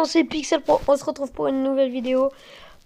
gens, c'est Pixel Pro, on se retrouve pour une nouvelle vidéo.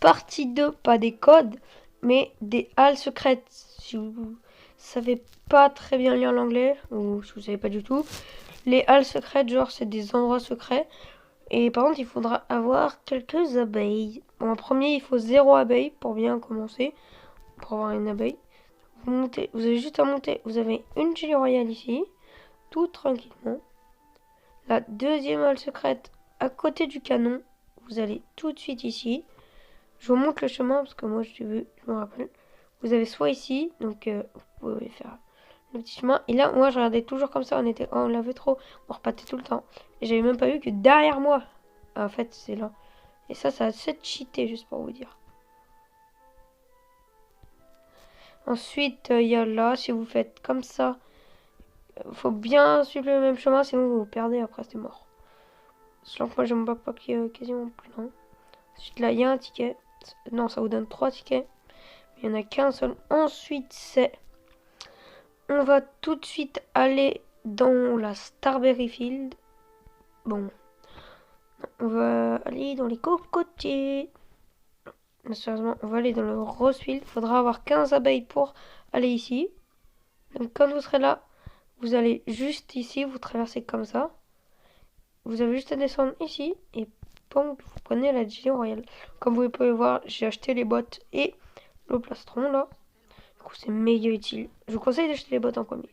Partie 2, pas des codes, mais des halles secrètes. Si vous savez pas très bien lire l'anglais, ou si vous savez pas du tout, les halles secrètes, genre c'est des endroits secrets. Et par contre, il faudra avoir quelques abeilles. Bon, en premier, il faut 0 abeille pour bien commencer, pour avoir une abeille. Vous montez, vous avez juste à monter, vous avez une Jelly Royale ici, tout tranquillement. La deuxième halle secrète à côté du canon. Vous allez tout de suite ici. Je vous montre le chemin parce que moi je me rappelle. Vous avez soit ici, donc vous pouvez faire le petit chemin. Et là, moi je regardais toujours comme ça. On l'avait trop. On repartait tout le temps. Et j'avais même pas vu que derrière moi. Ah, en fait, c'est là. Et ça a 7 cheaté juste pour vous dire. Ensuite, il y a là. Si vous faites comme ça, faut bien suivre le même chemin, sinon vous vous perdez. Après, c'est mort. Sachant que moi j'aime pas qu'il y ait quasiment plein. Ensuite là il y a un ticket. Non, ça vous donne 3 tickets. Mais il n'y en a qu'un seul. Ensuite c'est... On va tout de suite aller dans la Starberry Field. Bon. On va aller dans les cocotiers. Sérieusement, on va aller dans le Rose Field. Il faudra avoir 15 abeilles pour aller ici. Donc quand vous serez là, vous allez juste ici, vous traversez comme ça. Vous avez juste à descendre ici et bon, vous prenez la Jelly Royale. Comme vous pouvez voir, j'ai acheté les bottes et le plastron là. Du coup, c'est méga utile. Je vous conseille d'acheter les bottes en premier.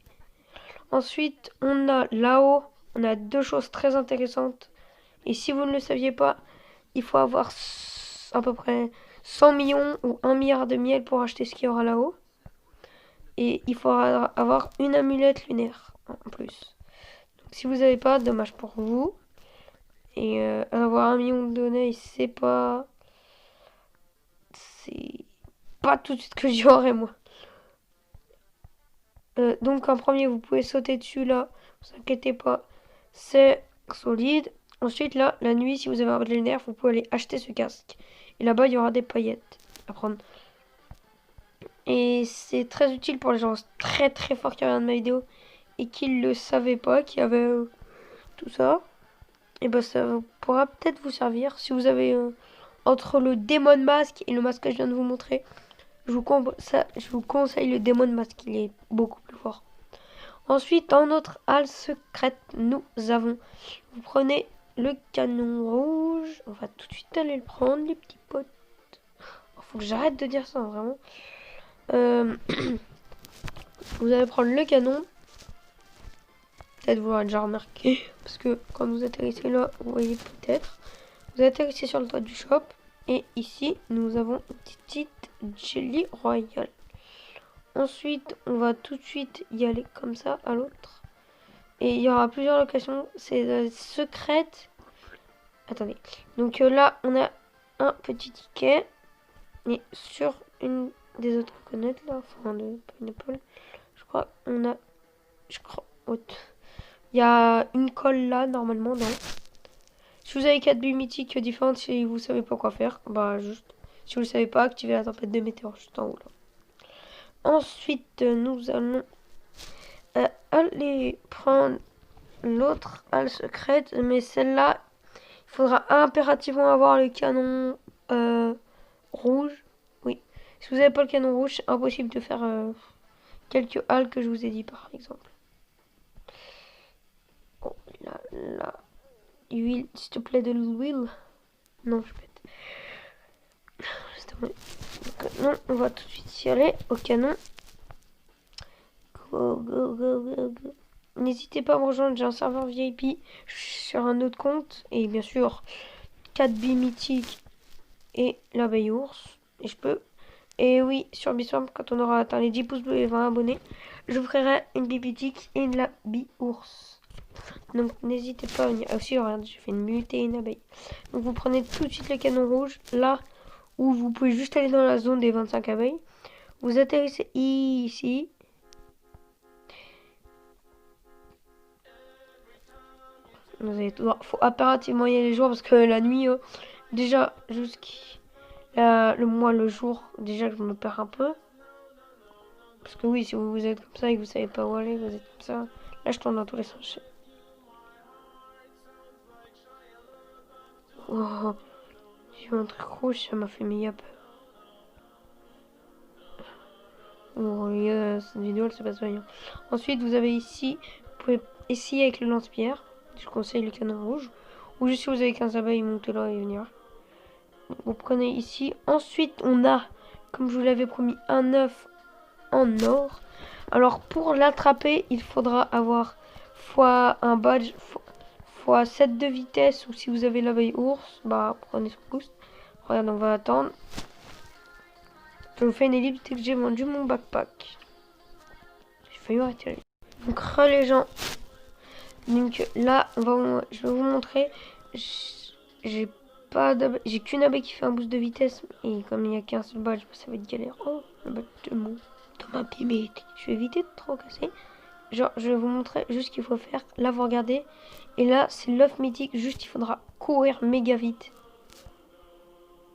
Ensuite, on a là-haut, on a deux choses très intéressantes. Et si vous ne le saviez pas, il faut avoir à peu près 100 millions ou 1 milliard de miel pour acheter ce qu'il y aura là-haut. Et il faudra avoir une amulette lunaire en plus. Donc, si vous n'avez pas, dommage pour vous. Et avoir 1 million de données, c'est pas tout de suite que j'y aurai moi. Donc en premier, vous pouvez sauter dessus là, vous inquiétez pas, c'est solide. Ensuite là, la nuit, si vous avez un de lunaire, vous pouvez aller acheter ce casque. Et là-bas, il y aura des paillettes à prendre. Et c'est très utile pour les gens très très forts qui regardent ma vidéo et qui ne le savaient pas, qui avaient tout ça. Et ben ça pourra peut-être vous servir si vous avez entre le Demon Mask et le masque que je viens de vous montrer. Je vous conseille le Demon Mask, il est beaucoup plus fort. Ensuite, dans notre halle secrète, nous avons... Vous prenez le canon rouge. On va tout de suite aller le prendre, les petits potes. Faut que j'arrête de dire ça, vraiment. Vous allez prendre le canon. Peut-être vous l'aurez déjà remarqué. Parce que quand vous atterrissez là, vous voyez peut-être. Vous atterrissez sur le toit du shop. Et ici, nous avons une petite Jelly Royale. Ensuite, on va tout de suite y aller comme ça à l'autre. Et il y aura plusieurs locations. C'est secrète. Attendez. Donc là, on a un petit ticket. Et sur une des autres coconuts, là, enfin de pineapple, je crois, on a... Je crois... Il y a une colle là, normalement, non. Si vous avez 4 billes mythiques différentes, si vous savez pas quoi faire, bah juste... Si vous ne savez pas, activez la tempête de météores juste en haut, là. Ensuite, nous allons aller prendre l'autre halle secrète, mais celle-là, il faudra impérativement avoir le canon rouge. Oui. Si vous n'avez pas le canon rouge, c'est impossible de faire quelques halles que je vous ai dit par exemple. Oh là là. Huile, s'il te plaît, de l'huile. Non, je pète. Donc, non, on va tout de suite y aller au canon. Go, go, go, go, go. N'hésitez pas à me rejoindre, j'ai un serveur VIP sur un autre compte. Et bien sûr, 4 billes mythiques et l'abeille ours. Et je peux. Et oui, sur Biswamp, quand on aura atteint les 10 pouces bleus et 20 abonnés, je vous ferai une bille mythique et une l'abeille ours. Donc n'hésitez pas à venir. Ah, aussi, regarde, j'ai fait une mulette et une abeille. Donc vous prenez tout de suite le canon rouge, là où vous pouvez juste aller dans la zone des 25 abeilles. Vous atterrissez ici. Faut impérativement y aller les jours parce que la nuit, déjà, le jour, déjà que je me perds un peu. Parce que oui, si vous êtes comme ça et que vous savez pas où aller, vous êtes comme ça. Là, je tourne dans tous les sens. Oh, j'ai vu un truc rouge, ça m'a fait méga peur. Oh, cette vidéo, elle se passe bien. Ensuite, vous avez ici, vous pouvez essayer avec le lance-pierre. Je conseille le canon rouge. Ou juste si vous avez 15 abeilles, montez là et venir. Vous prenez ici. Ensuite, on a, comme je vous l'avais promis, un œuf en or. Alors, pour l'attraper, il faudra avoir fois un badge, fois 7 de vitesse. Ou si vous avez l'abeille ours, bah prenez son boost. Regarde, on va attendre. Je vous fais une ellipse dès que j'ai vendu mon backpack. J'ai failli arrêter. Donc, les gens. Donc là, je vais vous montrer. J'ai pas d'abeille. J'ai qu'une abeille qui fait un boost de vitesse. Et comme il n'y a qu'un seul badge, ça va être galère. Oh, le badge de mon Thomas Pimet. Je vais éviter de trop casser. Genre, je vais vous montrer juste ce qu'il faut faire. Là, vous regardez. Et là, c'est l'œuf mythique. Juste, il faudra courir méga vite.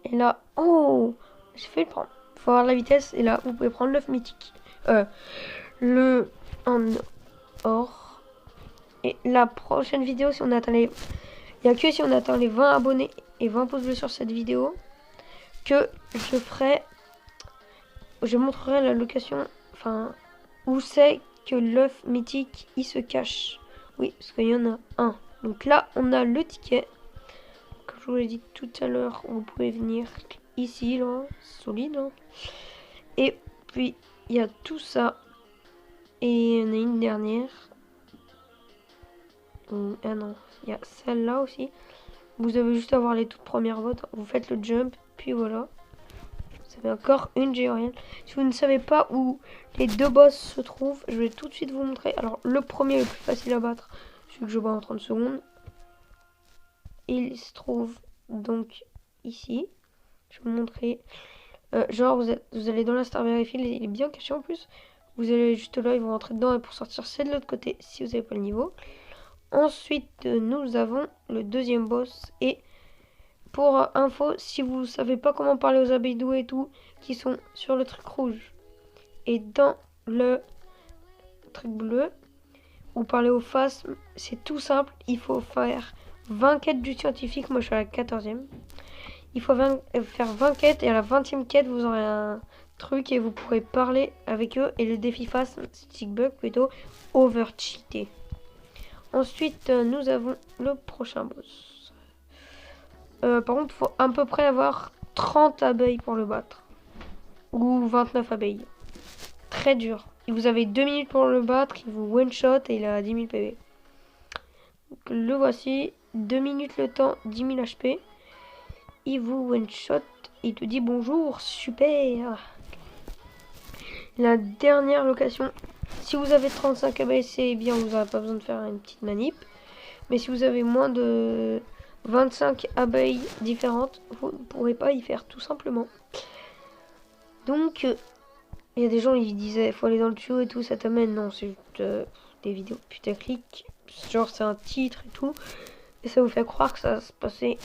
Et là, oh, j'ai fait le prendre. Il faut avoir la vitesse. Et là, vous pouvez prendre l'œuf mythique. Le en or. Et la prochaine vidéo, si on atteint les... Il n'y a que si on atteint les 20 abonnés et 20 pouces bleus sur cette vidéo que je ferai... Je montrerai la location... Enfin, où c'est que l'œuf mythique, il se cache. Oui, parce qu'il y en a un. Donc là, on a le ticket. Comme je vous l'ai dit tout à l'heure, vous pouvez venir ici, là. Solide, hein. Et puis, il y a tout ça. Et il y en a une dernière. Ah non, il y a celle-là aussi. Vous avez juste à voir les toutes premières bottes. Vous faites le jump, puis voilà. Vous avez encore une géorienne. Si vous ne savez pas où les deux boss se trouvent, je vais tout de suite vous montrer. Alors, le premier, le plus facile à battre, celui que je bats en 30 secondes. Il se trouve donc ici. Je vais vous montrer. Genre, vous allez dans la Star Field, il est bien caché en plus. Vous allez juste là, ils vont rentrer dedans et pour sortir, c'est de l'autre côté si vous n'avez pas le niveau. Ensuite, nous avons le deuxième boss. Et pour info, si vous savez pas comment parler aux abeilles douées et tout, qui sont sur le truc rouge et dans le truc bleu, ou parler aux faces, c'est tout simple. Il faut faire 20 quêtes du scientifique. Moi, je suis à la 14e. Il faut faire 20 quêtes et à la 20e quête, vous aurez un truc et vous pourrez parler avec eux. Et le défi face, stick bug plutôt, overcheaté. Ensuite, nous avons le prochain boss. Par contre, il faut à peu près avoir 30 abeilles pour le battre. Ou 29 abeilles. Très dur. Et vous avez 2 minutes pour le battre. Il vous one-shot et il a 10 000 PV. Donc, le voici. 2 minutes le temps, 10 000 HP. Il vous one-shot. Il te dit bonjour. Super. La dernière location. Si vous avez 35 abeilles, c'est bien. Vous n'aurez pas besoin de faire une petite manip. Mais si vous avez moins de 25 abeilles différentes, vous ne pourrez pas y faire tout simplement. Donc, il y a des gens qui disaient faut aller dans le tuyau et tout, ça t'amène. Non, c'est juste des vidéos putaclic. Genre, c'est un titre et tout. Et ça vous fait croire que ça va se passer.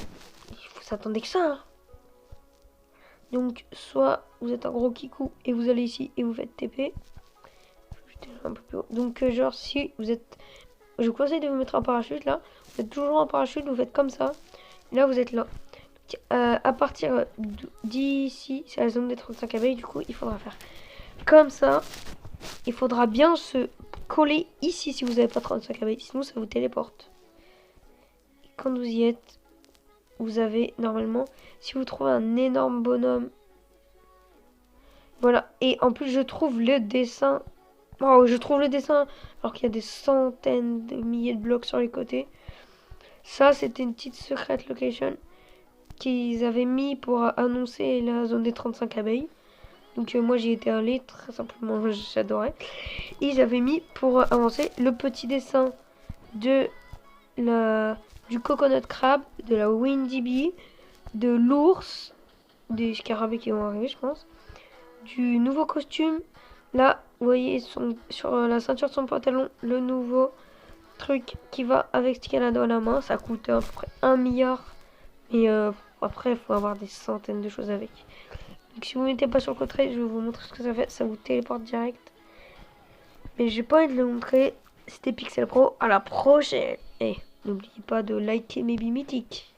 Il faut s'attendre que ça. Hein. Donc, soit vous êtes un gros kikou et vous allez ici et vous faites TP. Un peu plus haut. Donc, genre, si vous êtes. Je vous conseille de vous mettre en parachute là. Vous êtes toujours en parachute, vous faites comme ça. Et là, vous êtes là. À partir d'ici, c'est la zone des 35 abeilles. Du coup, il faudra faire comme ça. Il faudra bien se coller ici si vous n'avez pas 35 abeilles. Sinon, ça vous téléporte. Et quand vous y êtes, vous avez normalement, si vous trouvez un énorme bonhomme. Voilà. Et en plus, je trouve le dessin. Oh, je trouve le dessin alors qu'il y a des centaines de milliers de blocs sur les côtés. Ça, c'était une petite secret location qu'ils avaient mis pour annoncer la zone des 35 abeilles. Donc moi, j'y étais allé très simplement, j'adorais. Et j'avais mis pour avancer le petit dessin de du coconut crab, de la windy bee, de l'ours, des scarabées qui vont arriver, je pense, du nouveau costume. Là, vous voyez sur la ceinture de son pantalon, le nouveau truc qui va avec ce qu'elle a dans la main. Ça coûte à peu près 1 milliard. Et après, il faut avoir des centaines de choses avec. Donc si vous ne mettez pas sur le côté, je vais vous montrer ce que ça fait. Ça vous téléporte direct. Mais j'ai pas envie de le montrer. C'était Pixel Pro. À la prochaine. Et n'oubliez pas de liker mes billes mythiques.